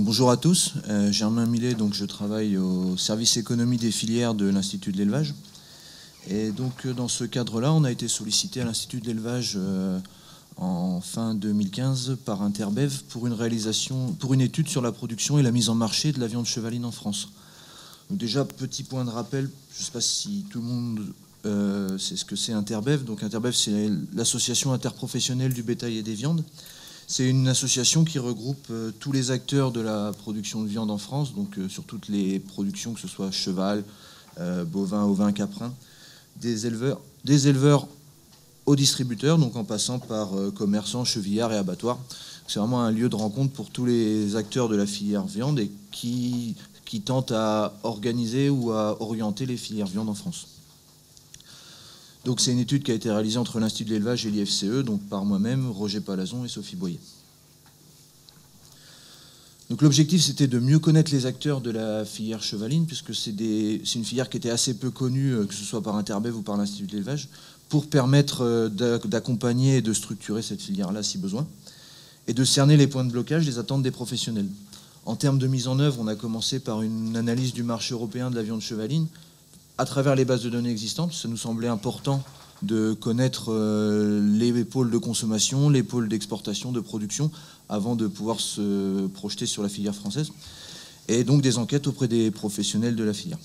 Donc, bonjour à tous, Germain Millet, donc je travaille au service économie des filières de l'Institut de l'élevage. Et donc dans ce cadre-là, on a été sollicité à l'Institut de l'élevage en fin 2015 par Interbev pour une étude sur la production et la mise en marché de la viande chevaline en France. Donc déjà, petit point de rappel, je ne sais pas si tout le monde sait ce que c'est Interbev. Donc Interbev, c'est l'association interprofessionnelle du bétail et des viandes. C'est une association qui regroupe tous les acteurs de la production de viande en France, donc sur toutes les productions, que ce soit cheval, bovin, ovin, caprin, des éleveurs aux distributeurs, donc en passant par commerçants, chevillards et abattoirs. C'est vraiment un lieu de rencontre pour tous les acteurs de la filière viande et qui tentent à organiser ou à orienter les filières viande en France. Donc c'est une étude qui a été réalisée entre l'Institut de l'élevage et l'IFCE, donc par moi-même, Roger Palazon et Sophie Boyer. Donc l'objectif, c'était de mieux connaître les acteurs de la filière chevaline, puisque c'est une filière qui était assez peu connue, que ce soit par Interbev ou par l'Institut de l'élevage, pour permettre d'accompagner et de structurer cette filière-là si besoin, et de cerner les points de blocage, les attentes des professionnels. En termes de mise en œuvre, on a commencé par une analyse du marché européen de la viande chevaline, à travers les bases de données existantes. Ça nous semblait important de connaître les pôles de consommation, les pôles d'exportation, de production, avant de pouvoir se projeter sur la filière française. Et donc des enquêtes auprès des professionnels de la filière.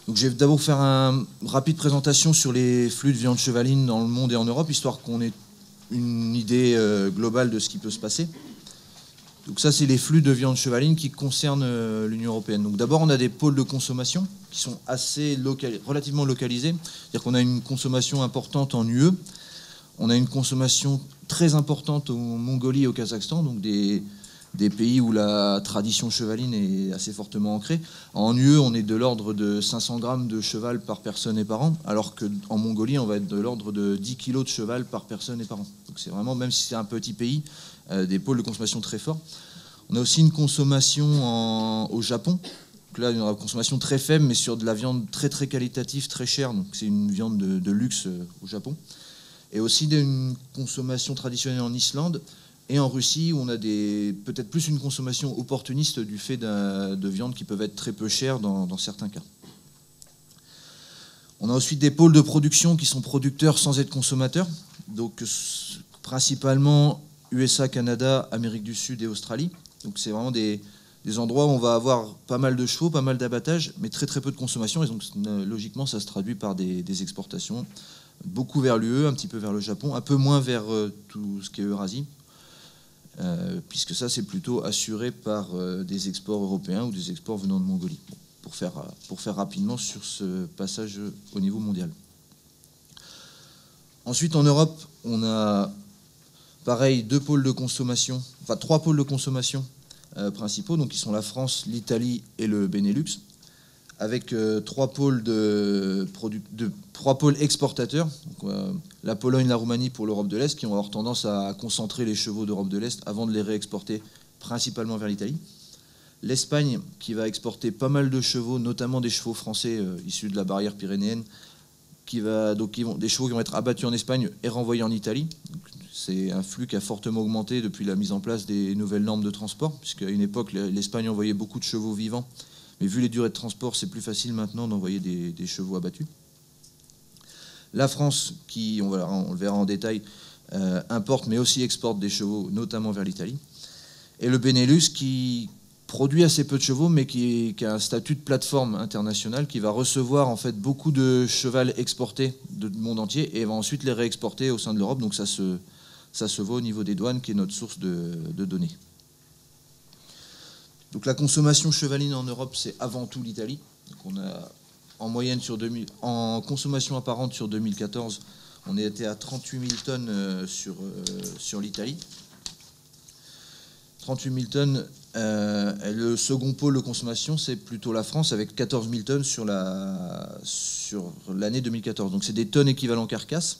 Donc je vais d'abord faire une rapide présentation sur les flux de viande chevaline dans le monde et en Europe, histoire qu'on ait une idée globale de ce qui peut se passer. Donc ça, c'est les flux de viande chevaline qui concernent l'Union européenne. Donc d'abord, on a des pôles de consommation qui sont relativement localisés. C'est-à-dire qu'on a une consommation importante en UE. On a une consommation très importante en Mongolie et au Kazakhstan, donc des pays où la tradition chevaline est assez fortement ancrée. En UE, on est de l'ordre de 500 grammes de cheval par personne et par an, alors qu'en Mongolie, on va être de l'ordre de 10 kilos de cheval par personne et par an. Donc c'est vraiment, même si c'est un petit pays, des pôles de consommation très forts. On a aussi une consommation au Japon. Donc là, une consommation très faible, mais sur de la viande très très qualitative, très chère. Donc c'est une viande de luxe au Japon. Et aussi une consommation traditionnelle en Islande et en Russie, où on a peut-être plus une consommation opportuniste du fait de viandes qui peuvent être très peu chères dans certains cas. On a ensuite des pôles de production qui sont producteurs sans être consommateurs. Donc principalement USA, Canada, Amérique du Sud et Australie. Donc c'est vraiment des endroits où on va avoir pas mal de chevaux, pas mal d'abattage, mais très très peu de consommation. Et donc logiquement, ça se traduit par des exportations, beaucoup vers l'UE, un petit peu vers le Japon, un peu moins vers tout ce qui est Eurasie, puisque ça c'est plutôt assuré par des exports européens ou des exports venant de Mongolie, pour faire rapidement sur ce passage au niveau mondial. Ensuite, en Europe, on a pareil, trois pôles de consommation principaux, donc qui sont la France, l'Italie et le Benelux, avec trois pôles exportateurs, donc, la Pologne, la Roumanie pour l'Europe de l'Est, qui vont avoir tendance à concentrer les chevaux d'Europe de l'Est avant de les réexporter principalement vers l'Italie. L'Espagne, qui va exporter pas mal de chevaux, notamment des chevaux français issus de la barrière pyrénéenne, des chevaux qui vont être abattus en Espagne et renvoyés en Italie. C'est un flux qui a fortement augmenté depuis la mise en place des nouvelles normes de transport, puisqu'à une époque, l'Espagne envoyait beaucoup de chevaux vivants, mais vu les durées de transport, c'est plus facile maintenant d'envoyer des chevaux abattus. La France, qui, on le verra en détail, importe mais aussi exporte des chevaux, notamment vers l'Italie. Et le Benelux, qui produit assez peu de chevaux, mais qui a un statut de plateforme internationale, qui va recevoir en fait beaucoup de cheval exportés du monde entier et va ensuite les réexporter au sein de l'Europe. Donc ça se voit au niveau des douanes, qui est notre source de données. Donc la consommation chevaline en Europe, c'est avant tout l'Italie. Donc on a en moyenne en consommation apparente sur 2014, on était à 38 000 tonnes sur l'Italie. 38 000 tonnes. Le second pôle de consommation, c'est plutôt la France, avec 14 000 tonnes sur l'année 2014. Donc c'est des tonnes équivalent carcasse.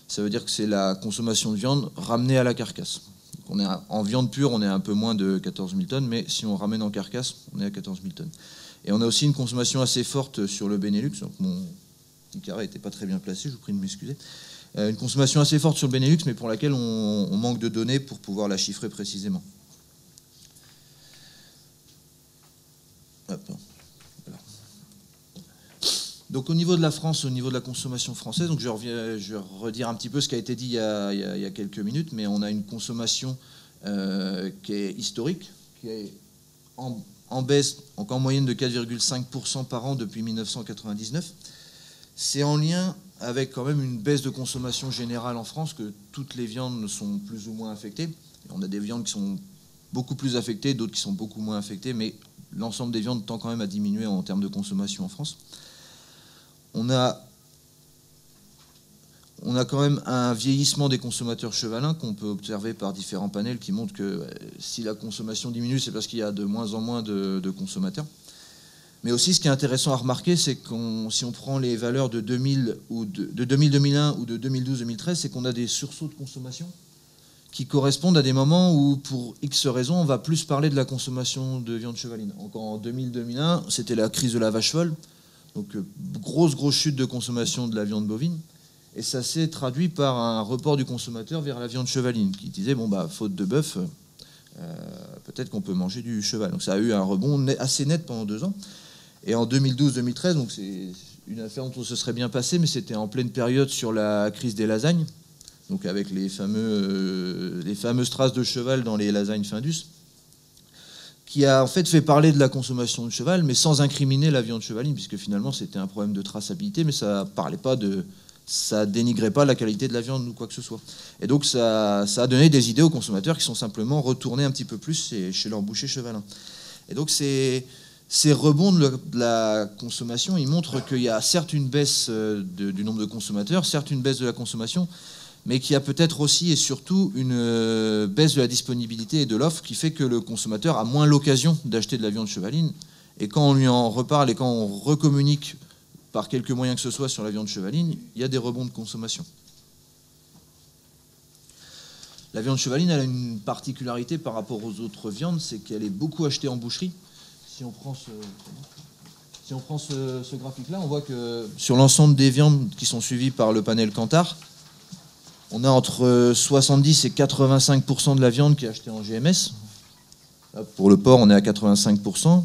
Ça veut dire que c'est la consommation de viande ramenée à la carcasse. Donc en viande pure, on est un peu moins de 14 000 tonnes, mais si on ramène en carcasse, on est à 14 000 tonnes. Et on a aussi une consommation assez forte sur le Benelux. Donc mon petit carré n'était pas très bien placé, je vous prie de m'excuser. Une consommation assez forte sur le Benelux, mais pour laquelle on manque de données pour pouvoir la chiffrer précisément. Donc au niveau de la France, au niveau de la consommation française, donc je vais redire un petit peu ce qui a été dit il y a quelques minutes, mais on a une consommation qui est historique, qui est en baisse, donc en moyenne de 4,5% par an depuis 1999. C'est en lien avec quand même une baisse de consommation générale en France, que toutes les viandes sont plus ou moins affectées. Et on a des viandes qui sont beaucoup plus affectées, d'autres qui sont beaucoup moins affectées, mais l'ensemble des viandes tend quand même à diminuer en termes de consommation en France. On a quand même un vieillissement des consommateurs chevalins qu'on peut observer par différents panels qui montrent que si la consommation diminue, c'est parce qu'il y a de moins en moins de consommateurs. Mais aussi, ce qui est intéressant à remarquer, c'est que si on prend les valeurs de 2000 ou de 2000-2001 ou de 2012-2013, c'est qu'on a des sursauts de consommation qui correspondent à des moments où, pour X raisons, on va plus parler de la consommation de viande chevaline. Donc en 2000-2001, c'était la crise de la vache folle. Donc grosse chute de consommation de la viande bovine. Et ça s'est traduit par un report du consommateur vers la viande chevaline, qui disait, bon, bah, faute de bœuf, peut-être qu'on peut manger du cheval. Donc ça a eu un rebond assez net pendant 2 ans. Et en 2012-2013, donc c'est une affaire dont on se serait bien passé, mais c'était en pleine période sur la crise des lasagnes, donc avec les fameuses traces de cheval dans les lasagnes Findus, qui a en fait parler de la consommation de cheval, mais sans incriminer la viande chevaline, puisque finalement c'était un problème de traçabilité, mais ça dénigrait pas la qualité de la viande ou quoi que ce soit. Et donc ça a donné des idées aux consommateurs qui sont simplement retournés un petit peu plus chez leur boucher chevalin. Et donc ces rebonds de la consommation, ils montrent qu'il y a certes une baisse du nombre de consommateurs, certes une baisse de la consommation, mais qu'il y a peut-être aussi et surtout une baisse de la disponibilité et de l'offre qui fait que le consommateur a moins l'occasion d'acheter de la viande chevaline. Et quand on lui en reparle et quand on recommunique par quelque moyen que ce soit sur la viande chevaline, il y a des rebonds de consommation. La viande chevaline, elle a une particularité par rapport aux autres viandes, c'est qu'elle est beaucoup achetée en boucherie. Si on prend ce graphique-là, on voit que sur l'ensemble des viandes qui sont suivies par le panel Kantar, on a entre 70 et 85% de la viande qui est achetée en GMS. Là, pour le porc, on est à 85%.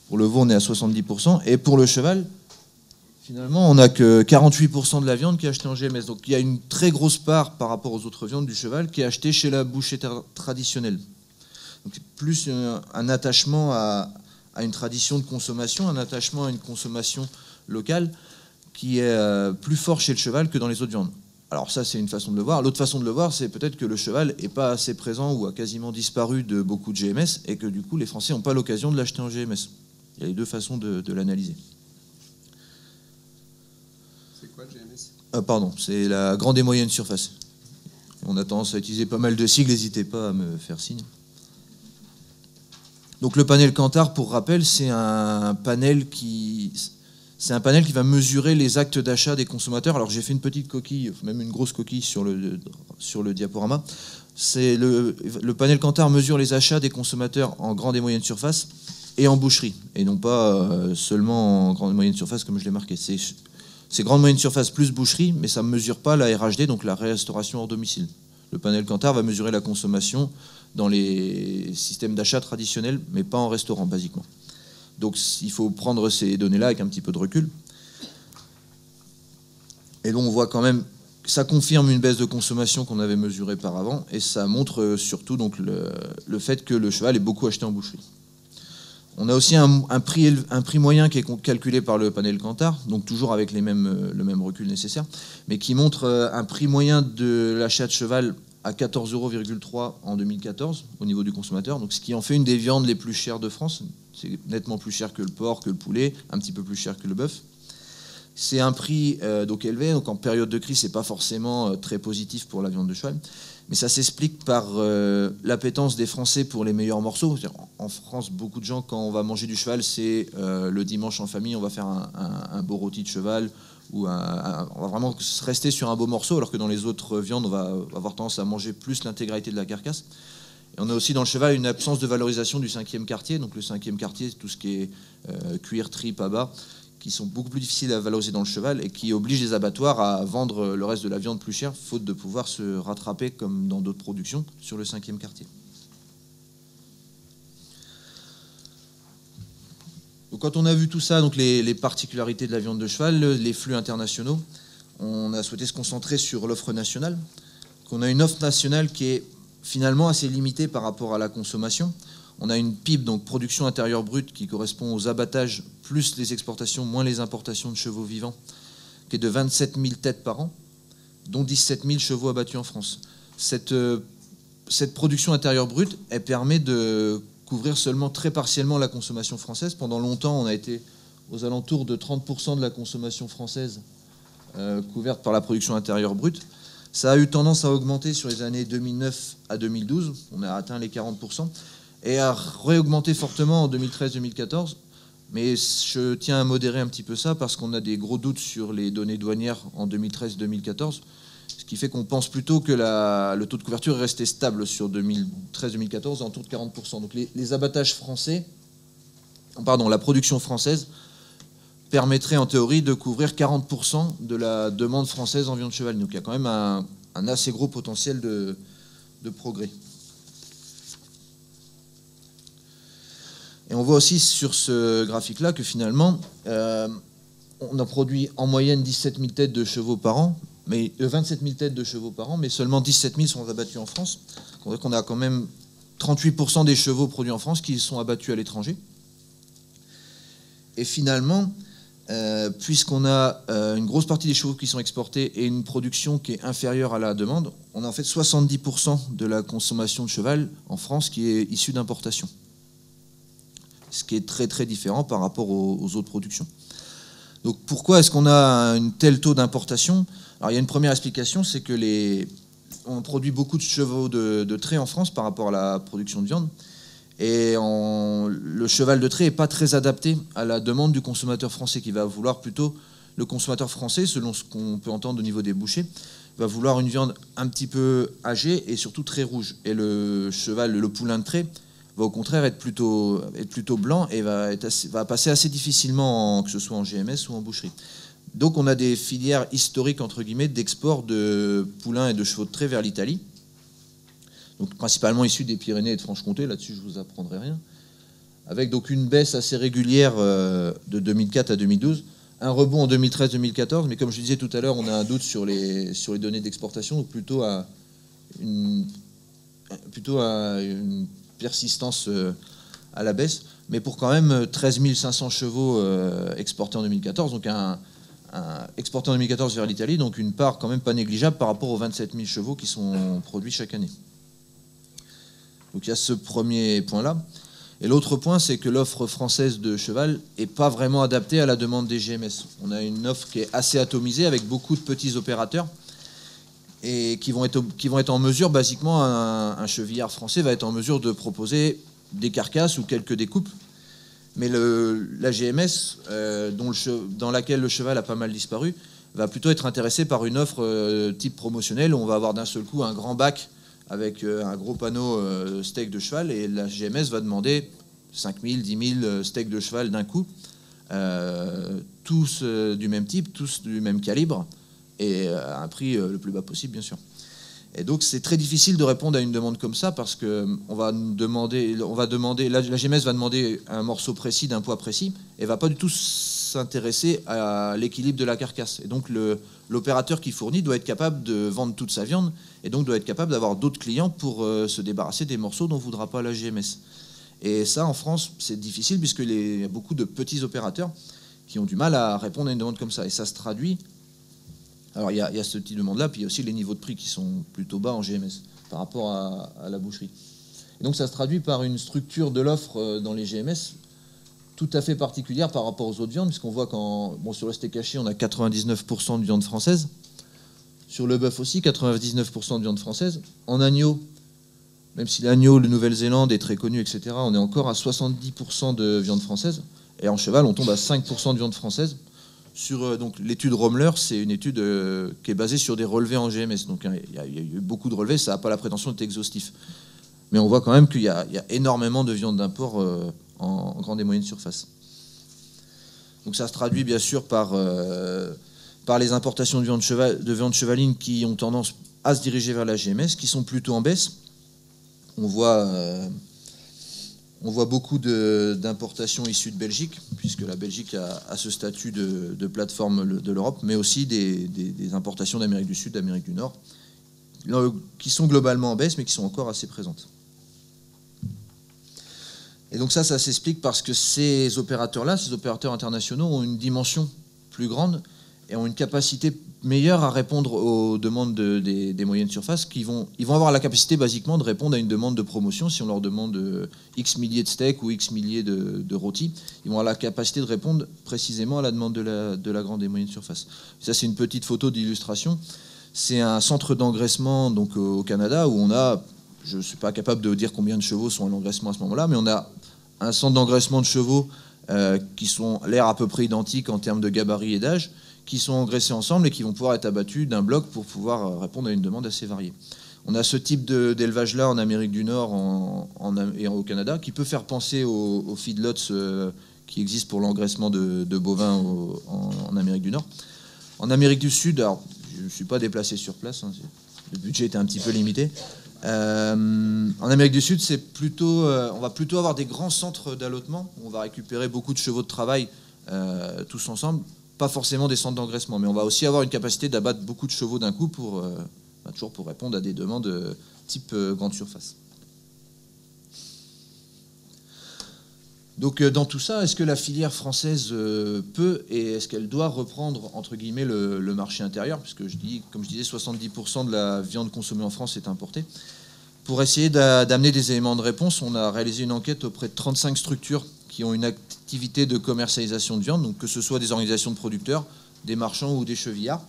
Pour le veau, on est à 70%. Et pour le cheval, finalement, on n'a que 48% de la viande qui est achetée en GMS. Donc il y a une très grosse part par rapport aux autres viandes du cheval qui est achetée chez la boucherie traditionnelle. Donc plus un attachement à une tradition de consommation, un attachement à une consommation locale qui est plus fort chez le cheval que dans les autres viandes. Alors ça, c'est une façon de le voir. L'autre façon de le voir, c'est peut-être que le cheval n'est pas assez présent ou a quasiment disparu de beaucoup de GMS et que du coup, les Français n'ont pas l'occasion de l'acheter en GMS. Il y a les deux façons de l'analyser. C'est quoi le GMS ? Pardon, c'est la grande et moyenne surface. On a tendance à utiliser pas mal de sigles, n'hésitez pas à me faire signe. Donc le panel Kantar, pour rappel, c'est un panel qui va mesurer les actes d'achat des consommateurs. Alors j'ai fait une petite coquille, même une grosse coquille sur le diaporama. Le panel Kantar mesure les achats des consommateurs en grande et moyenne surface et en boucherie, et non pas seulement en grande et moyenne surface comme je l'ai marqué. C'est grande moyenne surface plus boucherie, mais ça ne mesure pas la RHD, donc la restauration hors domicile. Le panel Kantar va mesurer la consommation dans les systèmes d'achat traditionnels, mais pas en restaurant, basiquement. Donc il faut prendre ces données-là avec un petit peu de recul. Et donc on voit quand même, ça confirme une baisse de consommation qu'on avait mesurée par avant, et ça montre surtout donc le fait que le cheval est beaucoup acheté en boucherie. On a aussi un prix moyen qui est calculé par le panel Kantar, donc toujours avec le même recul nécessaire, mais qui montre un prix moyen de l'achat de cheval à 14,3 € en 2014 au niveau du consommateur, donc ce qui en fait une des viandes les plus chères de France. C'est nettement plus cher que le porc, que le poulet, un petit peu plus cher que le bœuf. C'est un prix donc élevé, donc en période de crise, c'est pas forcément très positif pour la viande de cheval, mais ça s'explique par l'appétence des Français pour les meilleurs morceaux. En France, beaucoup de gens, quand on va manger du cheval, c'est le dimanche en famille, on va faire un beau rôti de cheval, ou on va vraiment rester sur un beau morceau, alors que dans les autres viandes, on va avoir tendance à manger plus l'intégralité de la carcasse. Et on a aussi dans le cheval une absence de valorisation du 5e quartier. Donc le 5e quartier, c'est tout ce qui est cuir, tripe, abat, qui sont beaucoup plus difficiles à valoriser dans le cheval et qui obligent les abattoirs à vendre le reste de la viande plus cher, faute de pouvoir se rattraper, comme dans d'autres productions, sur le 5e quartier. Donc Donc quand on a vu tout ça, donc les particularités de la viande de cheval, les flux internationaux, on a souhaité se concentrer sur l'offre nationale. On a une offre nationale qui est finalement assez limitée par rapport à la consommation. On a une PIB, donc production intérieure brute, qui correspond aux abattages plus les exportations, moins les importations de chevaux vivants, qui est de 27 000 têtes par an, dont 17 000 chevaux abattus en France. Cette production intérieure brute, elle permet de couvrir seulement très partiellement la consommation française. Pendant longtemps, on a été aux alentours de 30% de la consommation française couverte par la production intérieure brute. Ça a eu tendance à augmenter sur les années 2009 à 2012. On a atteint les 40%. Et à réaugmenter fortement en 2013-2014. Mais je tiens à modérer un petit peu ça parce qu'on a des gros doutes sur les données douanières en 2013-2014. Ce qui fait qu'on pense plutôt que le taux de couverture est resté stable sur 2013-2014 autour de 40%. Donc les abattages français, la production française permettrait en théorie de couvrir 40% de la demande française en viande chevaline. Donc il y a quand même un assez gros potentiel de progrès. Et on voit aussi sur ce graphique-là que finalement, on a produit en moyenne 17 000 têtes de chevaux par an, mais 27 000 têtes de chevaux par an, mais seulement 17 000 sont abattus en France. On voit qu'on a quand même 38% des chevaux produits en France qui sont abattus à l'étranger. Et finalement, puisqu'on a une grosse partie des chevaux qui sont exportés et une production qui est inférieure à la demande, on a en fait 70% de la consommation de cheval en France qui est issue d'importation. Ce qui est très très différent par rapport aux autres productions. Donc pourquoi est-ce qu'on a un tel taux d'importation? Alors il y a une première explication, c'est que on produit beaucoup de chevaux de trait en France par rapport à la production de viande. Et le cheval de trait n'est pas très adapté à la demande du consommateur français, qui va vouloir plutôt, le consommateur français, selon ce qu'on peut entendre au niveau des bouchers, va vouloir une viande un petit peu âgée et surtout très rouge. Et le cheval, le poulain de trait, va au contraire être plutôt blanc et va passer assez difficilement, que ce soit en GMS ou en boucherie. Donc on a des filières historiques, entre guillemets, d'export de poulains et de chevaux de trait vers l'Italie. Donc principalement issus des Pyrénées et de Franche-Comté, là-dessus je ne vous apprendrai rien, avec donc une baisse assez régulière de 2004 à 2012, un rebond en 2013-2014, mais comme je disais tout à l'heure, on a un doute sur les données d'exportation, donc plutôt à une persistance à la baisse, mais pour quand même 13 500 chevaux exportés en 2014, donc exportés en 2014 vers l'Italie, donc une part quand même pas négligeable par rapport aux 27 000 chevaux qui sont produits chaque année. Donc il y a ce premier point-là. Et l'autre point, c'est que l'offre française de cheval n'est pas vraiment adaptée à la demande des GMS. On a une offre qui est assez atomisée avec beaucoup de petits opérateurs et qui vont être en mesure, basiquement, un chevillard français va être en mesure de proposer des carcasses ou quelques découpes. Mais la GMS, dans laquelle le cheval a pas mal disparu, va plutôt être intéressée par une offre type promotionnelle où on va avoir d'un seul coup un grand bac avec un gros panneau steak de cheval, et la GMS va demander 5 000, 10 000 steaks de cheval d'un coup, tous du même type, tous du même calibre, et à un prix le plus bas possible, bien sûr. Et donc c'est très difficile de répondre à une demande comme ça, parce que la GMS va demander un morceau précis, d'un poids précis, et va pas du tout s'intéresser à l'équilibre de la carcasse. Et donc l'opérateur qui fournit doit être capable de vendre toute sa viande, et donc doit être capable d'avoir d'autres clients pour se débarrasser des morceaux dont ne voudra pas la GMS. Et ça, en France, c'est difficile, puisqu'il y a beaucoup de petits opérateurs qui ont du mal à répondre à une demande comme ça. Et ça se traduit... Alors il y a ce type de demande-là, puis il y a aussi les niveaux de prix qui sont plutôt bas en GMS par rapport à la boucherie. Et donc ça se traduit par une structure de l'offre dans les GMS tout à fait particulière par rapport aux autres viandes, puisqu'on voit sur le steak haché, on a 99% de viande française. Sur le bœuf aussi, 99% de viande française. En agneau, même si l'agneau de Nouvelle-Zélande est très connu, etc., on est encore à 70% de viande française. Et en cheval, on tombe à 5% de viande française. Sur l'étude Romler, c'est une étude qui est basée sur des relevés en GMS. Donc il y a eu beaucoup de relevés, ça n'a pas la prétention d'être exhaustif. Mais on voit quand même qu'il y a énormément de viande d'import en grande et moyenne surface. Donc ça se traduit bien sûr par les importations de viande chevaline qui ont tendance à se diriger vers la GMS, qui sont plutôt en baisse. On voit On voit beaucoup d'importations issues de Belgique, puisque la Belgique a ce statut de plateforme de l'Europe, mais aussi des importations d'Amérique du Sud, d'Amérique du Nord, qui sont globalement en baisse, mais qui sont encore assez présentes. Et donc ça s'explique parce que ces opérateurs-là, ces opérateurs internationaux, ont une dimension plus grande et ont une capacité meilleure à répondre aux demandes des moyennes surfaces. Ils vont avoir la capacité basiquement de répondre à une demande de promotion. Si on leur demande X milliers de steaks ou X milliers de rôtis, ils vont avoir la capacité de répondre précisément à la demande de la grande et moyenne surface. Ça, c'est une petite photo d'illustration. C'est un centre d'engraissement donc au Canada où on a, je ne suis pas capable de dire combien de chevaux sont à l'engraissement à ce moment-là, mais on a un centre d'engraissement de chevaux qui sont l'air à peu près identiques en termes de gabarit et d'âge, qui sont engraissés ensemble et qui vont pouvoir être abattus d'un bloc pour pouvoir répondre à une demande assez variée. On a ce type d'élevage-là en Amérique du Nord et au Canada, qui peut faire penser aux feedlots qui existent pour l'engraissement de bovins en Amérique du Nord. En Amérique du Sud, alors je ne suis pas déplacé sur place, hein, le budget était un petit peu limité. En Amérique du Sud, c'est plutôt, on va plutôt avoir des grands centres d'allottement, où on va récupérer beaucoup de chevaux de travail tous ensemble. Pas forcément des centres d'engraissement, mais on va aussi avoir une capacité d'abattre beaucoup de chevaux d'un coup toujours pour répondre à des demandes type grande surface. Donc dans tout ça, est-ce que la filière française peut et est-ce qu'elle doit reprendre entre guillemets le marché intérieur, puisque comme je disais, 70% de la viande consommée en France est importée. Pour essayer d'amener des éléments de réponse, on a réalisé une enquête auprès de 35 structures qui ont une activité de commercialisation de viande, donc que ce soit des organisations de producteurs, des marchands ou des chevillards,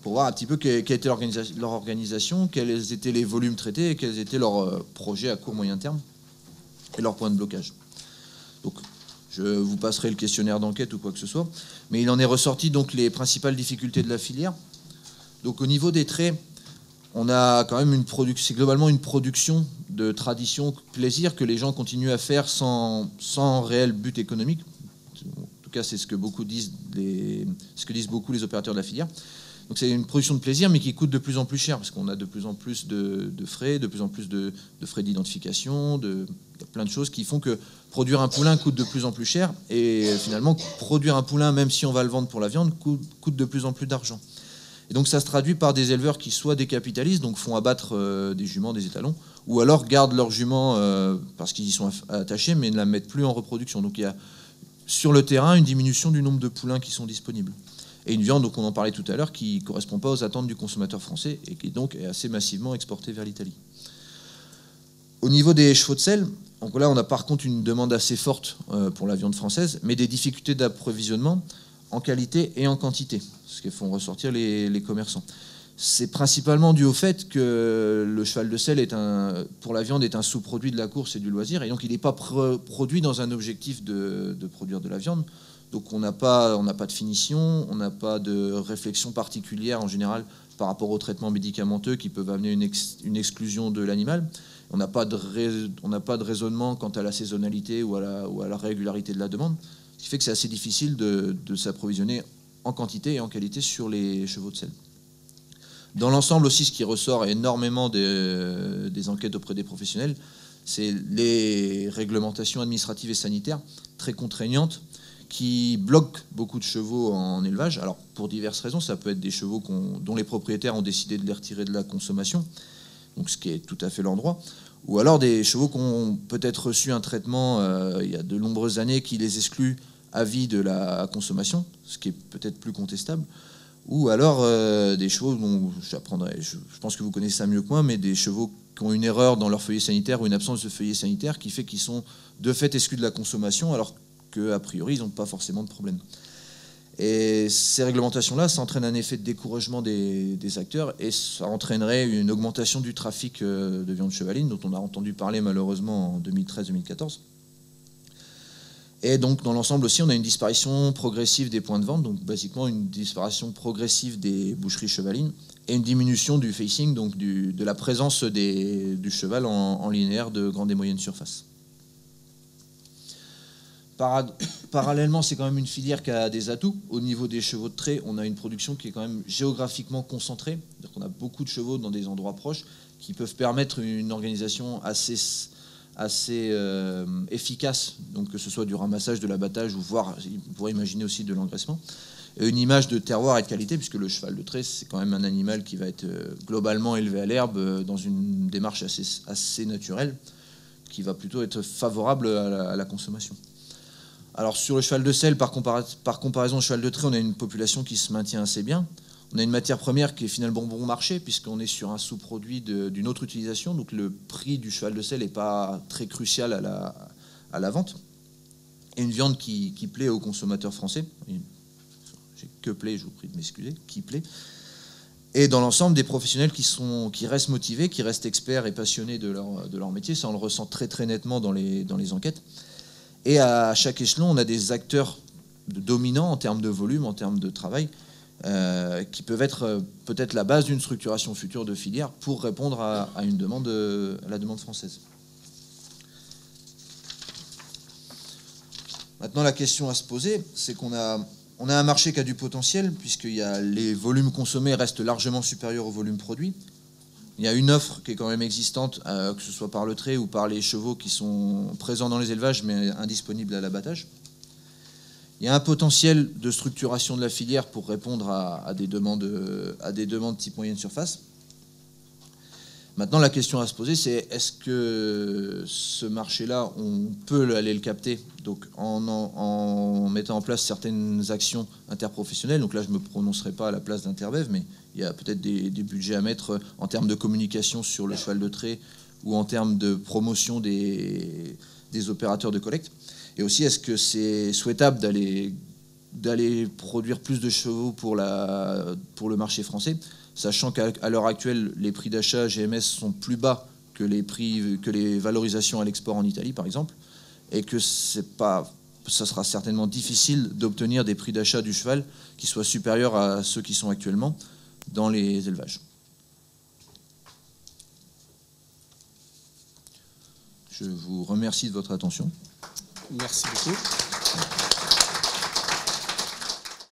pour voir un petit peu quelle était leur organisation, quels étaient les volumes traités et quels étaient leurs projets à court moyen terme et leurs points de blocage. Donc, je vous passerai le questionnaire d'enquête ou quoi que ce soit, mais il en est ressorti donc les principales difficultés de la filière. Donc au niveau des traits, on a quand même c'est globalement une production de tradition, plaisir que les gens continuent à faire sans réel but économique. En tout cas, c'est ce que disent beaucoup les opérateurs de la filière. Donc c'est une production de plaisir, mais qui coûte de plus en plus cher, parce qu'on a de plus en plus de frais, de plus en plus de frais d'identification, il y a plein de choses qui font que produire un poulain coûte de plus en plus cher, et finalement, produire un poulain, même si on va le vendre pour la viande, coûte de plus en plus d'argent. Et donc ça se traduit par des éleveurs qui soit décapitalisent, donc font abattre des juments, des étalons, ou alors gardent leurs juments parce qu'ils y sont attachés, mais ne la mettent plus en reproduction. Donc il y a sur le terrain une diminution du nombre de poulains qui sont disponibles. Et une viande, donc on en parlait tout à l'heure, qui ne correspond pas aux attentes du consommateur français et qui donc est assez massivement exportée vers l'Italie. Au niveau des chevaux de selle, donc là on a par contre une demande assez forte pour la viande française, mais des difficultés d'approvisionnement en qualité et en quantité, ce qui font ressortir les commerçants. C'est principalement dû au fait que le cheval de selle pour la viande est un sous-produit de la course et du loisir, et donc il n'est pas produit dans un objectif de produire de la viande. Donc on n'a pas de finition, on n'a pas de réflexion particulière en général par rapport aux traitements médicamenteux qui peuvent amener une exclusion de l'animal. On n'a pas de raisonnement quant à la saisonnalité ou à la régularité de la demande, ce qui fait que c'est assez difficile de s'approvisionner en quantité et en qualité sur les chevaux de selle. Dans l'ensemble aussi, ce qui ressort énormément des enquêtes auprès des professionnels, c'est les réglementations administratives et sanitaires très contraignantes qui bloquent beaucoup de chevaux en élevage. Alors, pour diverses raisons, ça peut être des chevaux dont les propriétaires ont décidé de les retirer de la consommation, donc ce qui est tout à fait leur droit, ou alors des chevaux qui ont peut-être reçu un traitement il y a de nombreuses années qui les exclut à vie de la consommation, ce qui est peut-être plus contestable, ou alors des chevaux dont je pense que vous connaissez ça mieux que moi, mais des chevaux qui ont une erreur dans leur feuillet sanitaire ou une absence de feuillet sanitaire qui fait qu'ils sont de fait exclus de la consommation alors qu'a priori ils n'ont pas forcément de problème. Et ces réglementations-là, ça entraîne un effet de découragement des acteurs et ça entraînerait une augmentation du trafic de viande chevaline dont on a entendu parler malheureusement en 2013-2014. Et donc dans l'ensemble aussi, on a une disparition progressive des points de vente, donc basiquement une disparition progressive des boucheries chevalines et une diminution du facing, donc de la présence du cheval en linéaire de grande et moyenne surface. Parallèlement, c'est quand même une filière qui a des atouts. Au niveau des chevaux de trait, on a une production qui est quand même géographiquement concentrée. Donc on a beaucoup de chevaux dans des endroits proches qui peuvent permettre une organisation assez assez efficace, donc que ce soit du ramassage, de l'abattage, ou voire, on pourrait imaginer aussi de l'engraissement. Et une image de terroir et de qualité, puisque le cheval de trait, c'est quand même un animal qui va être globalement élevé à l'herbe dans une démarche assez naturelle, qui va plutôt être favorable à la consommation. Alors sur le cheval de selle, par comparaison au cheval de trait, on a une population qui se maintient assez bien. On a une matière première qui est finalement bon marché, puisqu'on est sur un sous-produit d'une autre utilisation, donc le prix du cheval de selle n'est pas très crucial à la vente. Et une viande qui plaît aux consommateurs français. J'ai que plaît, je vous prie de m'excuser, qui plaît. Et dans l'ensemble, des professionnels qui restent motivés, qui restent experts et passionnés de leur métier. Ça, on le ressent très très nettement dans les enquêtes. Et à chaque échelon, on a des acteurs dominants en termes de volume, en termes de travail, qui peuvent être peut-être la base d'une structuration future de filière pour répondre à la demande française. Maintenant, la question à se poser, c'est qu'on a un marché qui a du potentiel, puisque les volumes consommés restent largement supérieurs aux volumes produits. Il y a une offre qui est quand même existante, que ce soit par le trait ou par les chevaux qui sont présents dans les élevages, mais indisponibles à l'abattage. Il y a un potentiel de structuration de la filière pour répondre à des demandes type moyenne surface. Maintenant, la question à se poser, c'est est-ce que ce marché-là, on peut aller le capter, donc en mettant en place certaines actions interprofessionnelles. Donc là, je ne me prononcerai pas à la place d'Interbev, mais il y a peut-être des budgets à mettre en termes de communication sur le cheval de trait ou en termes de promotion des opérateurs de collecte. Et aussi, est-ce que c'est souhaitable d'aller produire plus de chevaux pour le marché français, sachant qu'à l'heure actuelle, les prix d'achat GMS sont plus bas que les valorisations à l'export en Italie, par exemple, et que ça sera certainement difficile d'obtenir des prix d'achat du cheval qui soient supérieurs à ceux qui sont actuellement dans les élevages. Je vous remercie de votre attention. Merci beaucoup.